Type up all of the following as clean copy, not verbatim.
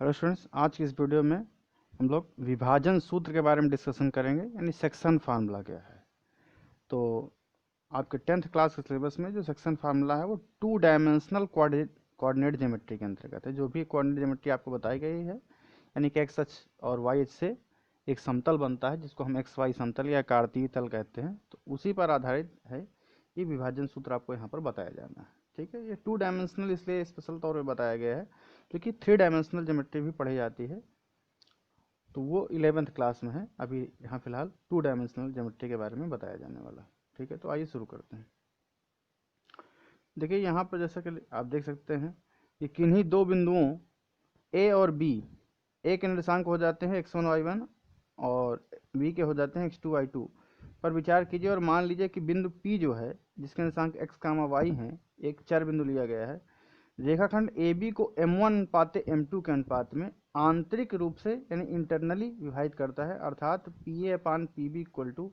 Hello students, आज की इस वीडियो में हम लोग विभाजन सूत्र के बारे में डिस्कशन करेंगे, यानी सेक्शन फार्मूला क्या है। तो आपके 10th क्लास के सिलेबस में जो सेक्शन फार्मूला है वो 2 डायमेंशनल कोऑर्डिनेट ज्योमेट्री के अंतर्गत है। जो भी कोऑर्डिनेट ज्योमेट्री आपको बताई गई है, यानी कि एक्स अक्ष और वाई अक्ष से एक समतल बनता है जिसको हम एक्स वाई समतल या कार्तीय तल कहते हैं, तो उसी पर आधारित है ये विभाजन सूत्र आपको यहाँ पर बताया जाना है। ठीक है, ये 2 डायमेंशनल इसलिए स्पेशल तौर पर बताया गया है क्योंकि 3 डायमेंशनल ज्योमेट्री भी पढ़ी जाती है, तो वो 11th क्लास में है। अभी यहाँ फिलहाल 2 डायमेंशनल ज्योमेट्री के बारे में बताया जाने वाला। ठीक है, तो आइए शुरू करते हैं। देखिए यहाँ पर जैसा कि आप देख सकते हैं कि किन्हीं दो बिंदुओं ए और बी, ए के निर्देशांक हो जाते हैं x1 y1 और बी के हो जाते हैं x2 y2 पर विचार कीजिए और मान लीजिए कि बिंदु P जो है जिसके निर्देशांक x कामा y हैं, एक चर बिंदु लिया गया है। रेखाखंड AB को m1 अनुपात m2 के अनुपात में आंतरिक रूप से यानी इंटरनली विभाजित करता है, अर्थात PA upon PB equal to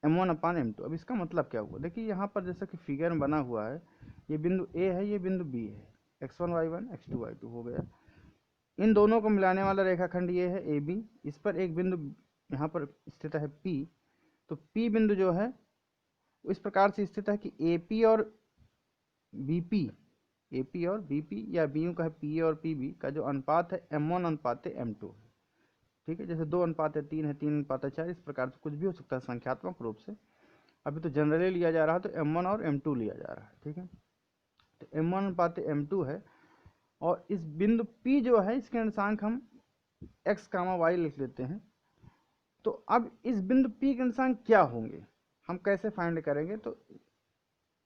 m1 upon m2। अब इसका मतलब क्या हुआ, देखिए यहाँ पर जैसा कि फिगर में बना हुआ है, ये बिंदु A है, ये बिंदु B है, x1 y1 x2 y2 हो गया। इन दोनों को मिलाने वाला रेखाखंड ये है AB, इस पर एक बिंदु यहाँ पर स्थित है P। तो P बिंदु जो है इस प्रकार से स्थित है कि AP और BP, AP और BP या BU का है PA और PB का जो अनुपात है m1 अनुपात m2 है। ठीक है, जैसे 2:3 है, 3:4, इस प्रकार से कुछ भी हो सकता है संख्यात्मक रूप से। अभी तो जनरली लिया जा रहा है तो m1 और m2 लिया जा रहा है। ठीक है, तो m1 अनुपात m2 है और इस बिंदु P जो है इसके निर्देशांक हम x कामा y लिख लेते हैं। तो अब इस बिंदु P के निर्देशांक क्या होंगे, हम कैसे फाइंड करेंगे, तो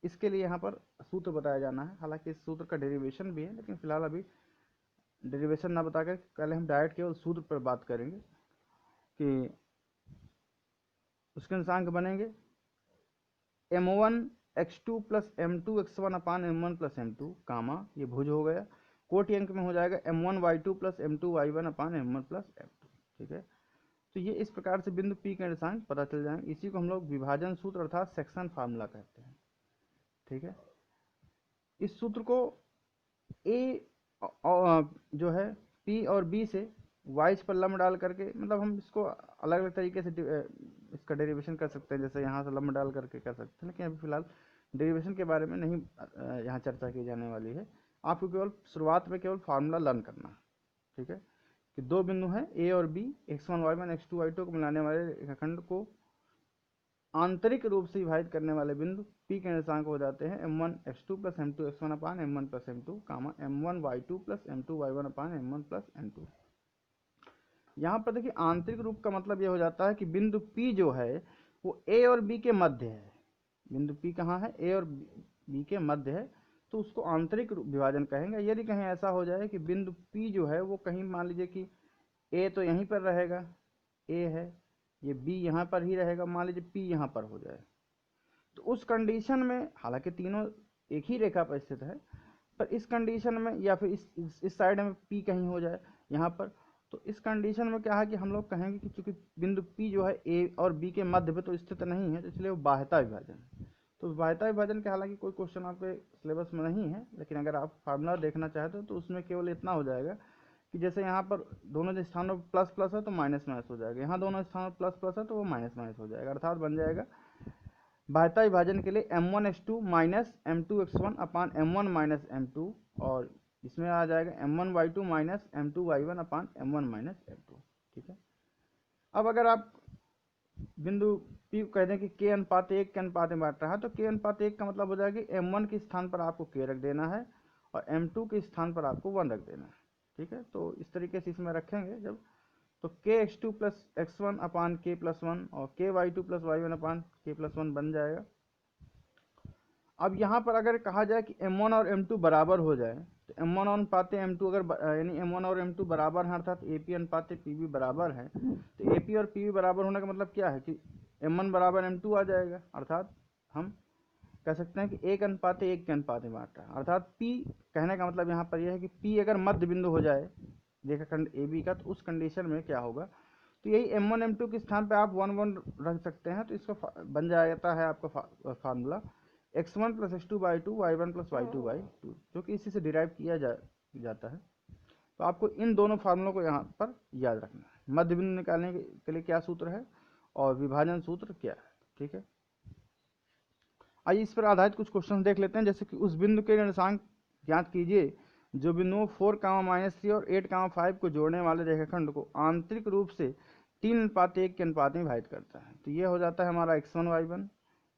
इसके लिए यहाँ पर सूत्र बताया जाना है। हालांकि इस सूत्र का डेरिवेशन भी है, लेकिन फिलहाल अभी डेरिवेशन ना बताकर पहले हम डायरेक्ट केवल सूत्र पर बात करेंगे कि उसके निर्देशांक बनेंगे m1 x2 plus m2 x1 अपान m1 प्लस m2 कामा, ये भुज हो गया, कोटि अंक में हो जाएगा m1 y2 plus m2 y1 अपान m1 प्लस m2। ठीक है, तो ये इस प्रकार से बिंदु P के निर्देशांक पता चल जाएंगे। इसी को हम लोग विभाजन सूत्र अर्थात सेक्शन फार्मूला कहते हैं। ठीक है, इस सूत्र को A जो है P और B से वाइज पर लंब डाल करके, मतलब हम इसको अलग अलग तरीके से इसका डेरिवेशन कर सकते हैं, जैसे यहाँ से लंब डाल करके कर सकते हैं, लेकिन अभी फिलहाल डेरिवेशन के बारे में नहीं यहाँ चर्चा की जाने वाली है। आपको केवल शुरुआत में केवल फार्मूला लर्न करना है। ठीक है, कि दो बिंदु हैं A और B, x1 y1 x2 y2 को मिलाने वाले रेखाखंड को आंतरिक रूप से विभाजित करने वाले बिंदु P के निर्देशांक हो जाते हैं m1 x2 plus m2 x1 अपान m1 प्लस m2 कामा m1 y2 plus m2 y1 अपान m1 प्लस m2। यहाँ पर देखिए आंतरिक रूप का मतलब यह हो जाता है कि बिंदु P जो है वो A और B के मध्य है। बिंदु P कहाँ है, A और B के मध्य है, तो उसको आंतरिक विभाजन कहेंगे। यदि कहीं ऐसा हो जाए कि बिंदु P जो है वो कहीं, मान लीजिए कि A तो यहीं पर रहेगा, A है, ये B यहाँ पर ही रहेगा, मान लीजिए P यहाँ पर हो जाए, तो उस कंडीशन में, हालांकि तीनों एक ही रेखा पर स्थित है, पर इस कंडीशन में या फिर इस साइड में P कहीं हो जाए यहाँ पर, तो इस कंडीशन में क्या है कि हम लोग कहेंगे कि चूंकि बिंदु P जो है A और B के मध्य में तो स्थित नहीं है, तो इसलिए वो बाह्यता विभाजन है। तो बाह्यता विभाजन के हालांकि कोई क्वेश्चन आपके सिलेबस में नहीं है, लेकिन अगर आप फार्मूला देखना चाहते हो तो उसमें केवल इतना हो जाएगा कि जैसे यहाँ पर दोनों स्थानों पर प्लस प्लस है तो माइनस माइनस हो जाएगा, यहाँ दोनों स्थानों पर प्लस प्लस है तो वो माइनस माइनस हो जाएगा, अर्थात बन जाएगा बाह्यता विभाजन के लिए m1 x2 minus m2 x1 अपान m1 माइनस m2, और इसमें आ जाएगा m1 y2 minus m2 y1 अपान m1 माइनस m2। ठीक है, अब अगर आप बिंदु P को कह दें कि k अनुपात 1 के अनुपात में बांट रहा है, तो k अनुपात 1 का मतलब हो जाएगा कि m1 के स्थान पर आपको k रख देना है और m2 के स्थान पर आपको 1 रख देना है। ठीक है, तो इस तरीके से इसमें रखेंगे जब, तो k x2 प्लस x1 अपान k प्लस 1 और k y2 प्लस y1 अपान k प्लस 1 बन जाएगा। अब यहाँ पर अगर कहा जाए कि m1 और m2 बराबर हो जाए, तो m1 अनुपात m2 अगर यानी m1 और m2 बराबर हैं, अर्थात AP अनुपात PB बराबर है, तो AP और PB बराबर होने का मतलब क्या है कि m1 बराबर m2 आ जाएगा, अर्थात हम कह सकते हैं कि 1:1 के अनुपात में बांट रहा है। अर्थात P कहने का मतलब यहाँ पर यह है कि P अगर मध्य बिंदु हो जाए रेखाखंड AB का, तो उस कंडीशन में क्या होगा, तो यही m1 m2 के स्थान पर आप 1 1 रख सकते हैं, तो इसका बन जाता है आपका formula x1 plus x2 by 2 y1 plus y2 by 2, जो कि इसी से डिराइव किया जाता है। तो आपको इन दोनों फार्मूलों को यहाँ पर याद रखना है। मध्य बिंदु निकालने के लिए क्या सूत्र है और विभाजन सूत्र क्या है, ठीक है। आइए इस पर आधारित कुछ क्वेश्चन देख लेते हैं। जैसे कि उस बिंदु के निर्देशांक ज्ञात कीजिए जो बिंदुओं 4, -3 और 8, 5 को जोड़ने वाले रेखाखंड को आंतरिक रूप से 3:1 के अनुपात में विभाजित करता है। तो ये हो जाता है हमारा x1 y1,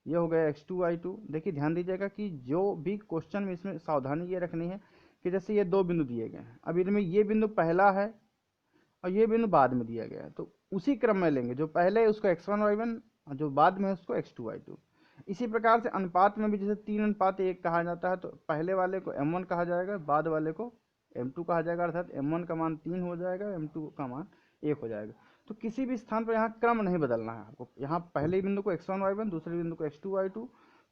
ये हो गया x2 y2। देखिए ध्यान दीजिएगा कि जो भी क्वेश्चन में इसमें सावधानी ये रखनी है कि जैसे ये दो बिंदु दिए गए हैं, अब इनमें ये बिंदु पहला है और ये बिंदु बाद में दिया गया है, तो उसी क्रम में लेंगे। जो पहले है उसको x1 y1 और जो बाद में है उसको x2 y2। इसी प्रकार से अनुपात में भी जैसे 3:1 कहा जाता है, तो पहले वाले को m1 कहा जाएगा, बाद वाले को m2 कहा जाएगा, अर्थात m1 का मान 3 हो जाएगा, m2 का मान 1 हो जाएगा। तो किसी भी स्थान पर यहाँ क्रम नहीं बदलना है आपको। यहाँ पहले बिंदु को x1 y1, दूसरे बिंदु को x2 y2,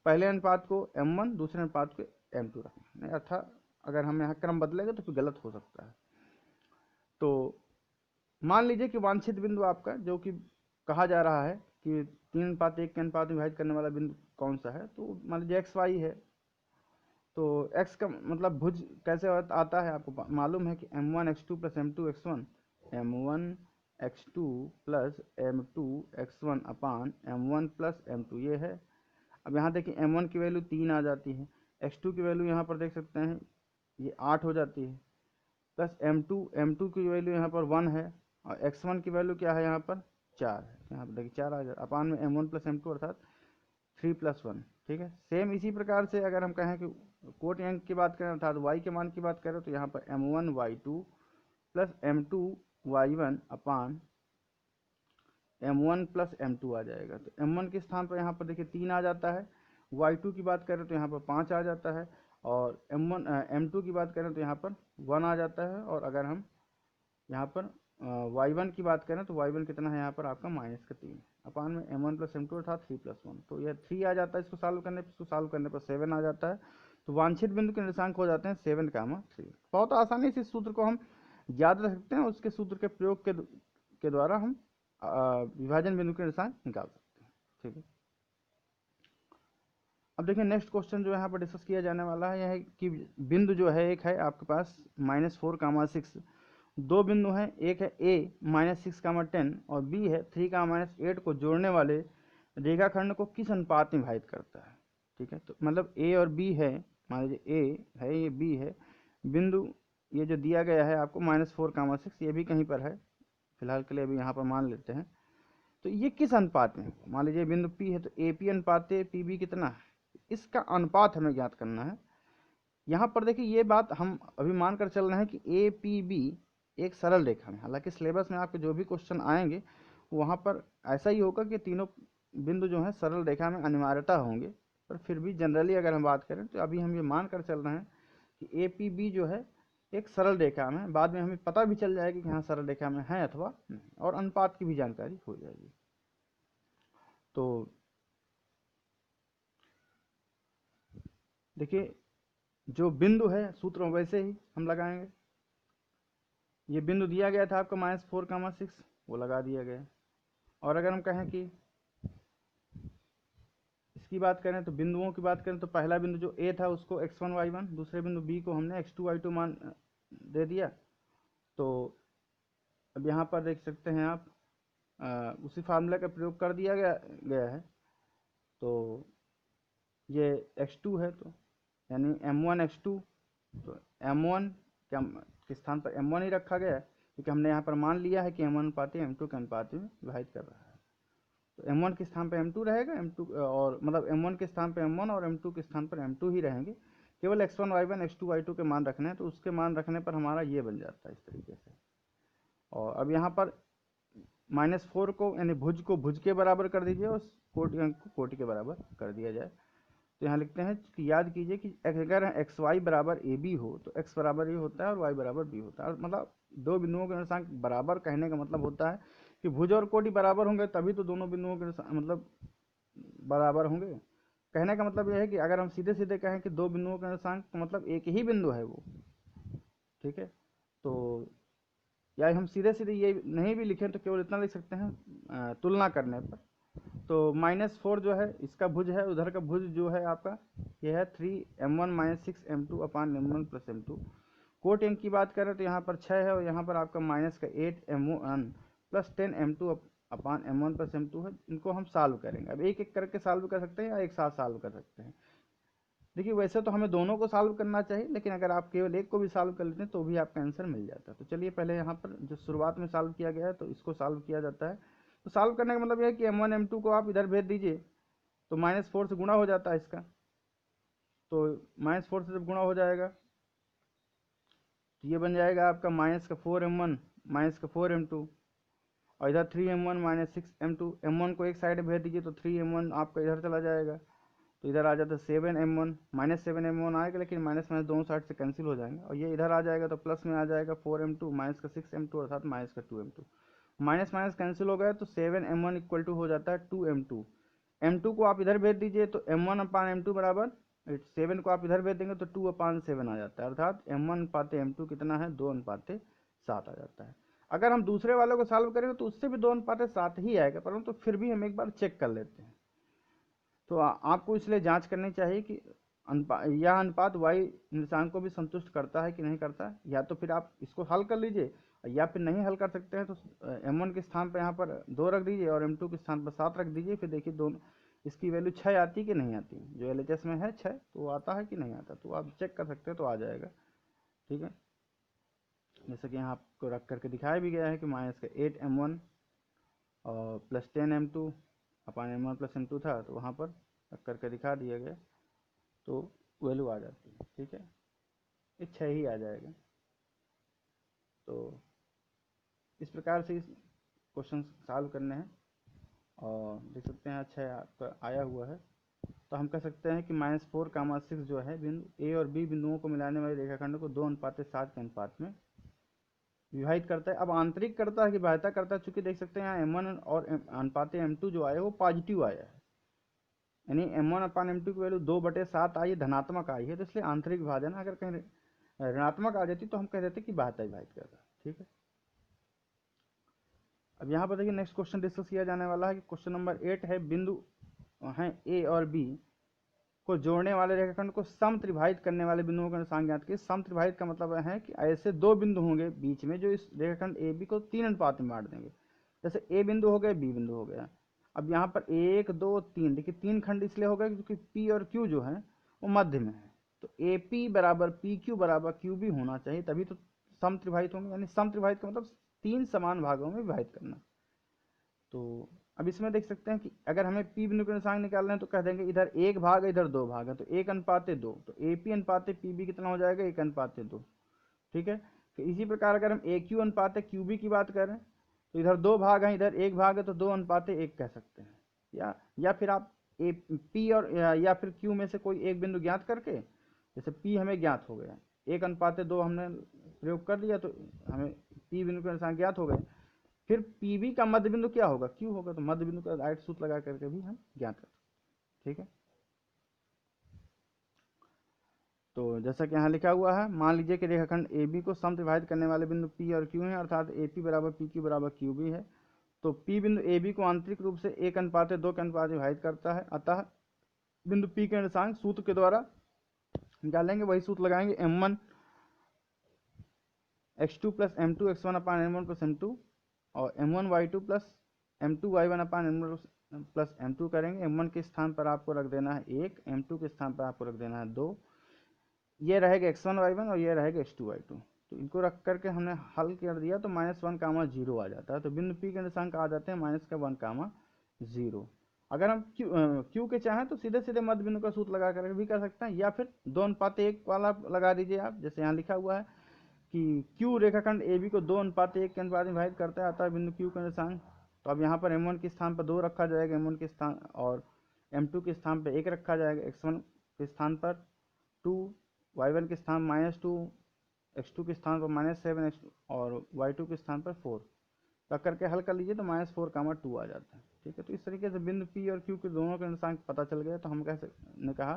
पहले अनुपात को m1, दूसरे अनुपात को m2 रखना है। अर्थात अगर हम यहाँ क्रम बदलेंगे तो फिर गलत हो सकता है। तो मान लीजिए कि वांछित बिंदु आपका जो कि कहा जा रहा है कि 3:1 के अनुपात में विभाजित करने वाला बिंदु कौन सा है, तो मान लीजिए एक्स वाई है। तो x का मतलब भुज कैसे आता है आपको मालूम है कि m1 x2 plus m2 x1, m1 x2 plus m2 x1 अपान m1 प्लस m2 ये है। अब यहाँ देखिए m1 की वैल्यू 3 आ जाती है, x2 की वैल्यू यहाँ पर देख सकते हैं ये 8 हो जाती है, प्लस m2 की वैल्यू यहाँ पर 1 है और x1 की वैल्यू क्या है यहाँ पर 4 है। यहाँ पर देखिए 4 आ जाता है अपान में m1 प्लस m2 अर्थात 3 + 1, ठीक है। सेम इसी प्रकार से अगर हम कहें कि कोट अंक की बात करें अर्थात y के मान की बात करें तो यहाँ पर m1 y2 plus m2 y1 अपान m1 प्लस m2 आ जाएगा। तो m1 के स्थान पर यहाँ पर देखिए 3 आ जाता है, y2 की बात करें तो यहाँ पर 5 आ जाता है और m2 की बात करें तो यहाँ पर 1 आ जाता है। और अगर हम यहाँ पर y1 की बात करें तो y1 कितना है यहाँ पर आपका -3 अपान में m1 प्लस m2 अर्थात 3 + 1। तो यह 3 आ जाता है इसको सॉल्व करने पर 7 आ जाता है। तो वांछित बिंदु के निर्देशांक हो जाते हैं 7, 3। बहुत आसानी से इस सूत्र को हम याद रख सकते हैं, उसके सूत्र के प्रयोग के द्वारा हम विभाजन बिंदु के निर्देशांक निकाल सकते हैं, ठीक है। अब देखिए नेक्स्ट क्वेश्चन जो यहाँ पर डिस्कस किया जाने वाला है यह है कि बिंदु जो है एक है आपके पास -4, 6, दो बिंदु हैं, एक है a -6, 10 और b है 3, -8 को जोड़ने वाले रेखाखंड को किस अनुपात में विभाजित करता है, ठीक है। तो मतलब a और b है, मान लीजिए a है ये b है, बिंदु ये जो दिया गया है आपको -4, 6 ये भी कहीं पर है, फिलहाल के लिए अभी यहाँ पर मान लेते हैं। तो ये किस अनुपात में, मान लीजिए बिंदु p है तो AP अनुपात PB कितना है, इसका अनुपात हमें ज्ञात करना है। यहाँ पर देखिए ये बात हम अभी मानकर चल रहे हैं कि APB एक सरल रेखा में, हालांकि सिलेबस में आपके जो भी क्वेश्चन आएंगे वहाँ पर ऐसा ही होगा कि तीनों बिंदु जो हैं सरल रेखा में अनिवार्यता होंगे, पर फिर भी जनरली अगर हम बात करें तो अभी हम ये मान कर चल रहे हैं कि APB जो है एक सरल रेखा में, बाद में हमें पता भी चल जाएगा कि हाँ सरल रेखा में है अथवा नहीं, और अनुपात की भी जानकारी हो जाएगी। तो देखिए जो बिंदु है सूत्र वैसे ही हम लगाएंगे। ये बिंदु दिया गया था आपका -4, 6 वो लगा दिया गया। और अगर हम कहें कि इसकी बात करें तो बिंदुओं की बात करें तो पहला बिंदु जो a था उसको x1 y1, दूसरे बिंदु b को हमने x2 y2 मान दे दिया। तो अब यहाँ पर देख सकते हैं आप उसी फार्मूला का प्रयोग कर दिया गया है। तो ये x2 है तो यानी m1 x2, तो m1 के स्थान पर m1 ही रखा गया है क्योंकि हमने यहाँ पर मान लिया है कि m1 अनुपात m2 के अनुपात में विभाजित कर रहा है। तो m1 के स्थान पर m2 रहेगा, m2 और मतलब m1 के स्थान पर m1 और m2 के स्थान पर m2 ही रहेंगे। केवल x1 y1 x2 y2 के मान रखने हैं, तो उसके मान रखने पर हमारा ये बन जाता है इस तरीके से। और अब यहाँ पर -4 को यानी भुज को भुज के बराबर कर दीजिए और कोटि अंक को कोटि के बराबर कर दिया जाए। तो यहाँ लिखते हैं कि याद कीजिए कि अगर एक्स वाई बराबर ए बी हो तो x बराबर ए होता है और y बराबर b होता है। मतलब दो बिंदुओं के निर्देशांक बराबर कहने का मतलब होता है कि भुज और कोटि बराबर होंगे तभी तो दोनों बिंदुओं के मतलब बराबर होंगे। कहने का मतलब यह है कि अगर हम सीधे सीधे कहें कि दो बिंदुओं के निर्देशांक तो मतलब एक ही बिंदु है वो, ठीक है। तो या हम सीधे सीधे ये नहीं भी लिखें तो केवल इतना लिख सकते हैं तुलना करने पर। तो -4 जो है इसका भुज है, उधर का भुज जो है आपका ये है 3m1 - 6m2 अपान m1 प्लस m2। कोट अंक की बात करें तो यहाँ पर 6 है और यहाँ पर आपका माइनस का 8m1 प्लस 10m2 अपान m1 प्लस m2 है। इनको हम सॉल्व करेंगे। अब एक एक करके सॉल्व कर सकते हैं या एक साथ सॉल्व कर सकते हैं। देखिए वैसे तो हमें दोनों को सॉल्व करना चाहिए, लेकिन अगर आप केवल एक को भी सॉल्व कर लेते हैं तो भी आपका आंसर मिल जाता है। तो चलिए पहले यहाँ पर जो शुरुआत में सॉल्व किया गया है तो इसको सॉल्व किया जाता है। तो सॉल्व करने का मतलब यह है कि m1 m2 को आप इधर भेज दीजिए तो -4 से गुणा हो जाता है इसका। तो -4 से जब गुणा हो जाएगा तो ये बन जाएगा आपका -4m1 -4m2 और इधर 3m1 -6m2। m1 को एक साइड भेज दीजिए तो 3m1 आपका इधर चला जाएगा तो इधर आ जाता है 7m1 -7m1 आएगा, लेकिन माइनस माइनस दोनों साइड से कैंसिल हो जाएंगे और ये इधर आ जाएगा तो प्लस में आ जाएगा 4m2 माइनस का 6m2 अर्थात माइनस का 2m2। माइनस माइनस कैंसिल हो गया तो 7m1 इक्वल टू हो जाता है 2m2। m2 को आप इधर भेज दीजिए तो m1 अपान m2 बराबर 7 को आप इधर भेज देंगे तो 2 अपान 7 आ जाता है, अर्थात m1 अनुपाते m2 कितना है 2 अनुपाते 7 आ जाता है। अगर हम दूसरे वालों को सॉल्व करेंगे तो उससे भी 2 अनुपाते 7 ही आएगा, परंतु तो फिर भी हम एक बार चेक कर लेते हैं। तो आपको इसलिए जांच करनी चाहिए कि यह अनुपात y निर्देशांक को भी संतुष्ट करता है कि नहीं करता है। या तो फिर आप इसको हल कर लीजिए, या फिर नहीं हल कर सकते हैं तो m1 के स्थान पर यहाँ पर 2 रख दीजिए और m2 के स्थान पर 7 रख दीजिए। फिर देखिए दोनों इसकी वैल्यू 6 आती कि नहीं आती। जो LHS में है 6 तो वो आता है कि नहीं आता, तो आप चेक कर सकते हैं तो आ जाएगा। ठीक है, जैसे कि यहाँ आपको रख करके दिखाया भी गया है कि माइनस का 8m1 और प्लस 10m2 अपान m1 प्लस m2 था, तो वहाँ पर रख करके दिखा दिया गया तो वैल्यू आ जाती है। ठीक है, ये 6 ही आ जाएगा। तो इस प्रकार से इस क्वेश्चन सॉल्व करने हैं और देख सकते हैं 6 आपका आया हुआ है। तो हम कह सकते हैं कि -4, 6 जो है बिंदु ए और बी बिंदुओं को मिलाने वाले रेखाखंड को 2:7 के अनुपात में विभाजित करता है। अब आंतरिक करता है कि बाह्यता करता है, चूंकि देख सकते हैं यहाँ m1 और अनुपात m2 जो आया है वो पॉजिटिव आया है, यानी m1 अपान m2 की वैल्यू 2/7 आई है, धनात्मक आई है। तो इसलिए आंतरिक विभाजन अगर कहीं ऋणात्मक आ जाती तो हम कह देते कि बाह्यता विभाजित कर रहा है। ठीक है, अब यहाँ पर देखिए नेक्स्ट क्वेश्चन डिस्कस किया जाने वाला है कि क्वेश्चन नंबर 8 है, बिंदु हैं ए और बी को जोड़ने वाले रेखाखंड को समत्रिभाजित करने वाले बिंदुओं का निर्देशांक ज्ञात कीजिए। समत्रिभाजित का मतलब है कि ऐसे दो बिंदु होंगे बीच में जो इस रेखाखंड ए बी को 3 अनुपात में बांट देंगे। जैसे ए बिंदु हो गया, बी बिंदु हो गया। अब यहाँ पर 1 2 3 देखिए 3 खंड इसलिए हो गए क्योंकि पी और क्यू जो है वो मध्य में है। तो ए पी बराबर पी क्यू बराबर क्यू बी होना चाहिए, तभी तो समत्रिभाजित होंगे। यानी समत्रिभाजित का मतलब 3 समान भागों में विभाजित करना। तो अब इसमें देख सकते हैं कि अगर हमें पी बिंदु के निर्देशांक निकालना है तो कह देंगे इधर 1 भाग है इधर 2 भाग है, तो 1:2, तो ए पी अनुपात पी बी कितना हो जाएगा 1:2। ठीक है, तो इसी प्रकार अगर हम ए क्यू अनुपात क्यू बी की बात करें तो इधर 2 भाग हैं इधर 1 भाग है, तो 2:1 कह सकते हैं। या फिर आप ए पी और या फिर क्यू में से कोई एक बिंदु ज्ञात करके, जैसे पी हमें ज्ञात हो गया 1:2 हमने प्रयोग कर दिया तो हमें पी बिंदु के निर्देशांक ज्ञात हो गए। फिर पीबी का मध्य बिंदु क्या होगा, क्यू होगा, तो मध्य बिंदु का राइट सूत्र लगा करके भी हम ज्ञात कर। ठीक है, तो जैसा कि यहाँ लिखा हुआ है, मान लीजिए कि रेखाखंड ए बी को समत्रिभाजित करने वाले बिंदु पी और क्यू हैं, अर्थात ए पी बराबर पी क्यू बराबर क्यू बी है। तो पी बिंदु ए बी को आंतरिक रूप से 1:2 के अनुपात विभाजित करता है। अतः बिंदु पी के निर्देशांक सूत्र के द्वारा निकालेंगे, वही सूत्र लगाएंगे m1 x2 plus m2 x1 अपान m1 प्लस m2 और m1 y2 plus m2 y1 अपान m1 प्लस m2 करेंगे। m1 के स्थान पर आपको रख देना है 1, m2 के स्थान पर आपको रख देना है 2। ये रहेगा x1 y1 और ये रहेगा x2 y2। तो इनको रख करके हमने हल कर दिया तो -1, 0 आ जाता है। तो बिंदु P के निर्देशांक आ जाते हैं -1, 0। अगर हम Q के चाहें तो सीधे सीधे मध्य बिंदु का सूत्र लगा कर भी कर सकते हैं, या फिर 2:1 वाला लगा दीजिए आप, जैसे यहाँ लिखा हुआ है कि Q रेखाखंड AB को 2:1 के अनुपात में विभाजित करता है, आता है बिंदु Q का निर्देशांक। तो अब यहाँ पर m1 के स्थान पर 2 रखा जाएगा, m1 के स्थान, और m2 के स्थान पर 1 रखा जाएगा, x1 के स्थान पर 2, y1 के स्थान -2, x2 के स्थान पर -7 और y2 के स्थान पर 4 रख करके हल कर लीजिए तो -4, 2 आ जाता है। ठीक है, तो इस तरीके से बिंदु P और Q के दोनों के निर्देशांक पता चल गया। तो हम ने कहा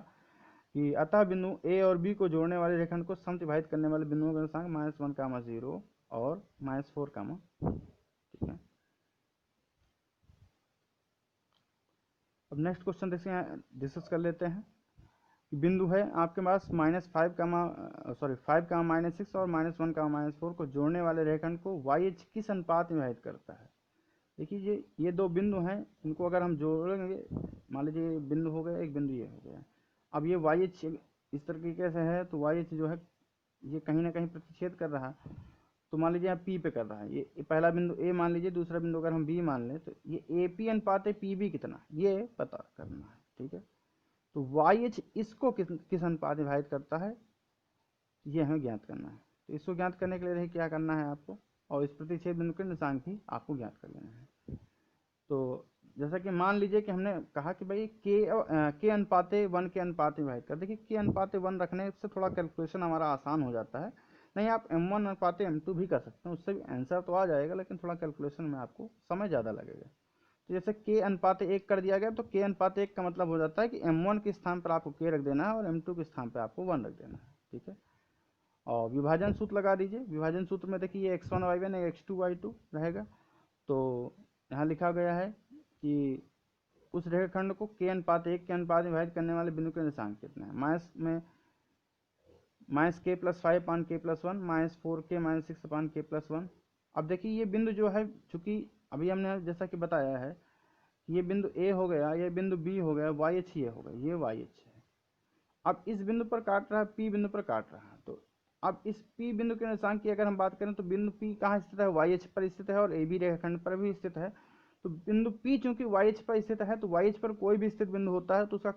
कि अतः बिंदु A और B को जोड़ने वाले रेखाखंड को समत्रिभाजित करने वाले बिंदुओं का निर्देशांक -1, 0 और -4, 2। ठीक है, अब नेक्स्ट क्वेश्चन देखिए डिस्कस कर लेते हैं। बिंदु है आपके पास -5 और -1 -4 को जोड़ने वाले रेखाखंड को वाई एच किस अनुपात में विभाजित करता है। देखिए ये दो बिंदु हैं, इनको अगर हम जोड़ेंगे, मान लीजिए ये बिंदु हो गया, एक बिंदु ये हो गया। अब ये वाई एच इस तरीके से है, तो वाई एच जो है ये कहीं ना कहीं प्रतिच्छेद कर रहा है। तो मान लीजिए यहाँ पी पे कर रहा है, ये पहला बिंदु ए मान लीजिए, दूसरा बिंदु अगर हम बी मान लें, तो ये ए पी अनुपात है पी बी कितना, ये पता करना है। ठीक है, तो वाई एच इसको किस अनुपात में विभाजित करता है, ये हमें ज्ञात करना है। तो इसको ज्ञात करने के लिए क्या करना है आपको, और इस प्रतिच्छेद बिंदु के निर्देशांक भी आपको ज्ञात कर लेना है। तो जैसा कि मान लीजिए कि हमने कहा कि भाई के अनुपाते 1 के अनुपात में विभाजित कर, देखिए के अनुपाते 1 रखने से थोड़ा कैलकुलेशन हमारा आसान हो जाता है। नहीं, आप m1 अनुपाते m2 भी कर सकते हैं, उससे भी आंसर तो आ जाएगा, लेकिन थोड़ा कैलकुलेशन में आपको समय ज़्यादा लगेगा। तो जैसे के अनुपात 1 कर दिया गया, तो के अनुपात 1 का मतलब हो जाता है कि m1 के स्थान पर आपको के रख देना है और m2 के स्थान पर आपको 1 रख देना है। ठीक है, और विभाजन सूत्र लगा दीजिए। विभाजन सूत्र में देखिए x1 y1 x2 y2 रहेगा। तो यहाँ लिखा गया है कि उस रेखाखंड को के अनुपात 1 के अनुपात में विभाजित करने वाले बिंदु के निर्देशांक कितने हैं। -k+5/k+1 -4k-6/k+1। अब देखिए ये बिंदु जो है, चूंकि अभी हमने जैसा कि बताया है, ये बिंदु ए हो गया, ये बिंदु बी हो गया, वाई एच ये हो गया, ये वाई एच है। अब इस बिंदु पर काट रहा है, पी बिंदु पर काट रहा है। तो अब इस पी बिंदु के निर्देशांक की अगर हम बात करें, तो बिंदु पी कहाँ स्थित है, वाई एच पर स्थित है और ए बी रेखाखंड पर भी स्थित है। तो बिंदु पी चूंकि वाई एच पर स्थित है, तो वाई एच पर कोई भी स्थित बिंदु होता है तो उसका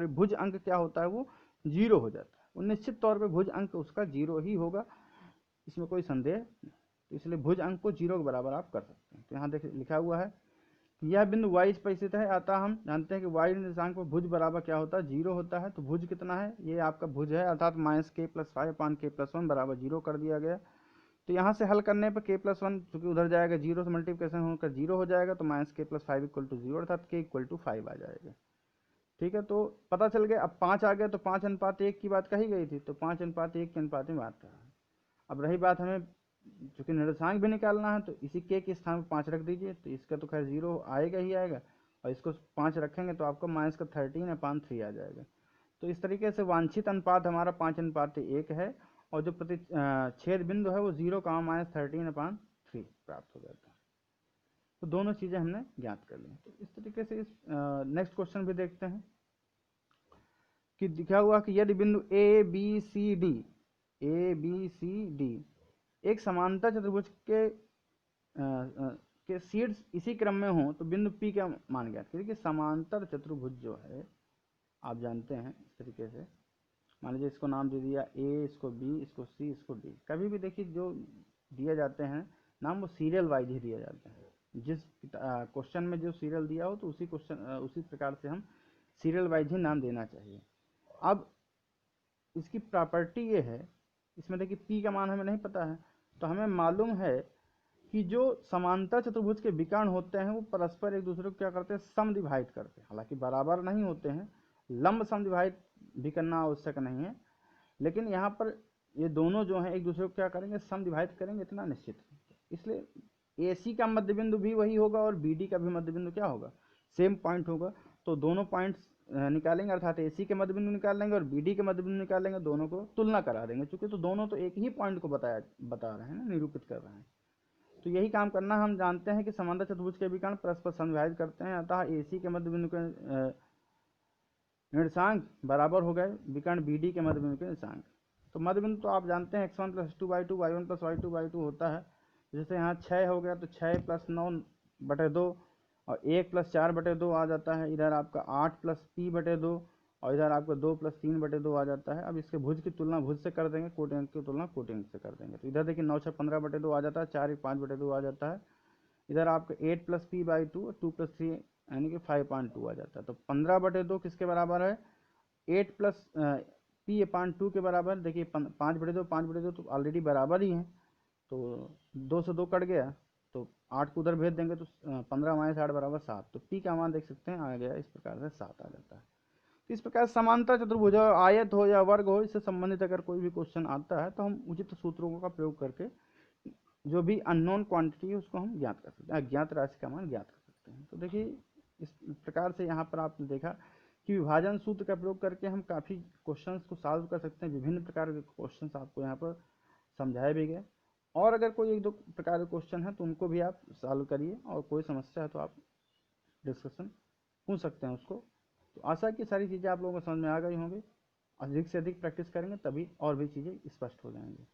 भुज अंक क्या होता है, वो 0 हो जाता है। वो निश्चित तौर पर भुज अंक उसका 0 ही होगा, इसमें कोई संदेह नहीं। तो इसलिए भुज अंक को 0 के बराबर आप कर सकते हैं। तो यहाँ देखिए लिखा हुआ है, यह बिंदु y पर स्थित है, अतः हम जानते हैं कि y निर्देशांक पर भुज बराबर क्या होता है, 0 होता है। तो भुज कितना है, ये आपका भुज है, अर्थात -k+5/k+1 बराबर 0 कर दिया गया। तो यहाँ से हल करने पर k+1 चूंकि उधर जाएगा, 0 से मल्टीप्लिकेशन होकर 0 हो जाएगा, तो -k+5 = 0, अर्थात k = 5 आ जाएगा। ठीक है, तो पता चल गया। अब 5 आ गया, तो 5:1 की बात कही गई थी, तो 5:1 के अनुपात में बात करा। अब रही बात, हमें चूंकि निर्देशांक भी निकालना है, तो इसी के स्थान पर 5 रख दीजिए। तो इसका तो खैर 0 आएगा ही आएगा, और इसको 5 रखेंगे तो आपको -13/3 आ जाएगा। तो इस तरीके से वांछित अनुपात हमारा 5:1 है, और जो छेद बिंदु है वो 0, -13/3 प्राप्त हो जाता है। तो दोनों चीज़ें हमने ज्ञात कर ली। तो इस तरीके से इस नेक्स्ट क्वेश्चन भी देखते हैं कि लिखा हुआ कि यदि बिंदु ए बी सी डी एक समांतर चतुर्भुज के शीर्ष इसी क्रम में हो, तो बिंदु पी क्या मान ज्ञात करिए। कि समांतर चतुर्भुज जो है, आप जानते हैं इस तरीके से, मान लीजिए इसको नाम दे दिया ए, इसको बी, इसको सी, इसको डी। कभी भी देखिए जो दिए जाते हैं नाम, वो सीरियल वाइज ही दिए जाते हैं। जिस क्वेश्चन में जो सीरियल दिया हो, तो उसी प्रकार से हम सीरियल वाइज ही नाम देना चाहिए। अब इसकी प्रॉपर्टी ये है, इसमें देखिए पी का मान हमें नहीं पता है, तो हमें मालूम है कि जो समांतर चतुर्भुज के विकर्ण होते हैं, वो परस्पर एक दूसरे को क्या करते हैं, समद्विभाजित करते हैं। हालांकि बराबर नहीं होते हैं, लंब समद्विभाजित भी करना आवश्यक नहीं है, लेकिन यहाँ पर ये दोनों जो हैं एक दूसरे को क्या करेंगे, समद्विभाजित करेंगे, इतना निश्चित है। इसलिए AC का मध्य बिंदु भी वही होगा और BD का भी मध्य बिंदु क्या होगा, सेम पॉइंट होगा। तो दोनों पॉइंट्स निकालेंगे, अर्थात AC के मध्य बिंदु निकाल लेंगे और BD के मध्य बिंदु निकाल लेंगे, दोनों को तुलना करा देंगे, चूंकि तो दोनों तो एक ही पॉइंट को बता रहे हैं ना, निरूपित कर रहे हैं। तो यही काम करना। हम जानते हैं कि समांतर चतुर्भुज के विकर्ण परस्पर समद्विभाजित करते हैं, अतः AC के मध्य बिंदु के निर्देशांक बराबर हो गए विकर्ण BD के मध्य बिंदु के निर्देशांक। तो मध्य बिंदु तो आप जानते हैं x1 + 2/2 y1 + y2/2 होता है। जैसे यहाँ 6 हो गया, तो 6 + 9/2 और 1 + 4/2 आ जाता है। इधर आपका 8 + p/2 और इधर आपका 2 + 3/2 आ जाता है। अब इसके भुज की तुलना भुज से कर देंगे, कोटि अंक की तुलना कोटि अंक से कर देंगे। तो इधर देखिए 9 × 6 = 15/2 आ जाता है, 4 × 5/2 आ जाता है। इधर आपका 8 + p/2 2 + 3 यानी कि 5/2 आ जाता है। तो 15/2 किसके बराबर है, 8 + p/2 के बराबर। देखिए 5/2 तो ऑलरेडी बराबर ही है, तो 2 से 2 कट गया, तो 8 को उधर भेज देंगे, तो 15 - 8 = 7। तो p का मान देख सकते हैं आ गया, इस प्रकार से 7 आ जाता है। तो इस प्रकार समांतर चतुर्भुज हो, आयत हो या वर्ग हो, इससे संबंधित अगर कोई भी क्वेश्चन आता है, तो हम उचित सूत्रों का प्रयोग करके जो भी अननोन क्वांटिटी है उसको हम ज्ञात कर सकते हैं, अज्ञात राशि का मान ज्ञात कर सकते हैं। तो देखिए इस प्रकार से यहाँ पर आपने देखा कि विभाजन सूत्र का प्रयोग करके हम काफ़ी क्वेश्चंस को सॉल्व कर सकते हैं। विभिन्न प्रकार के क्वेश्चंस आपको यहाँ पर समझाए भी गए, और अगर कोई एक दो प्रकार के क्वेश्चन है तो उनको भी आप सॉल्व करिए, और कोई समस्या है तो आप डिस्कशन पूछ सकते हैं उसको। तो आशा है कि सारी चीज़ें आप लोगों को समझ में आ गई होंगी। अधिक से अधिक प्रैक्टिस करेंगे तभी और भी चीज़ें स्पष्ट हो जाएंगी।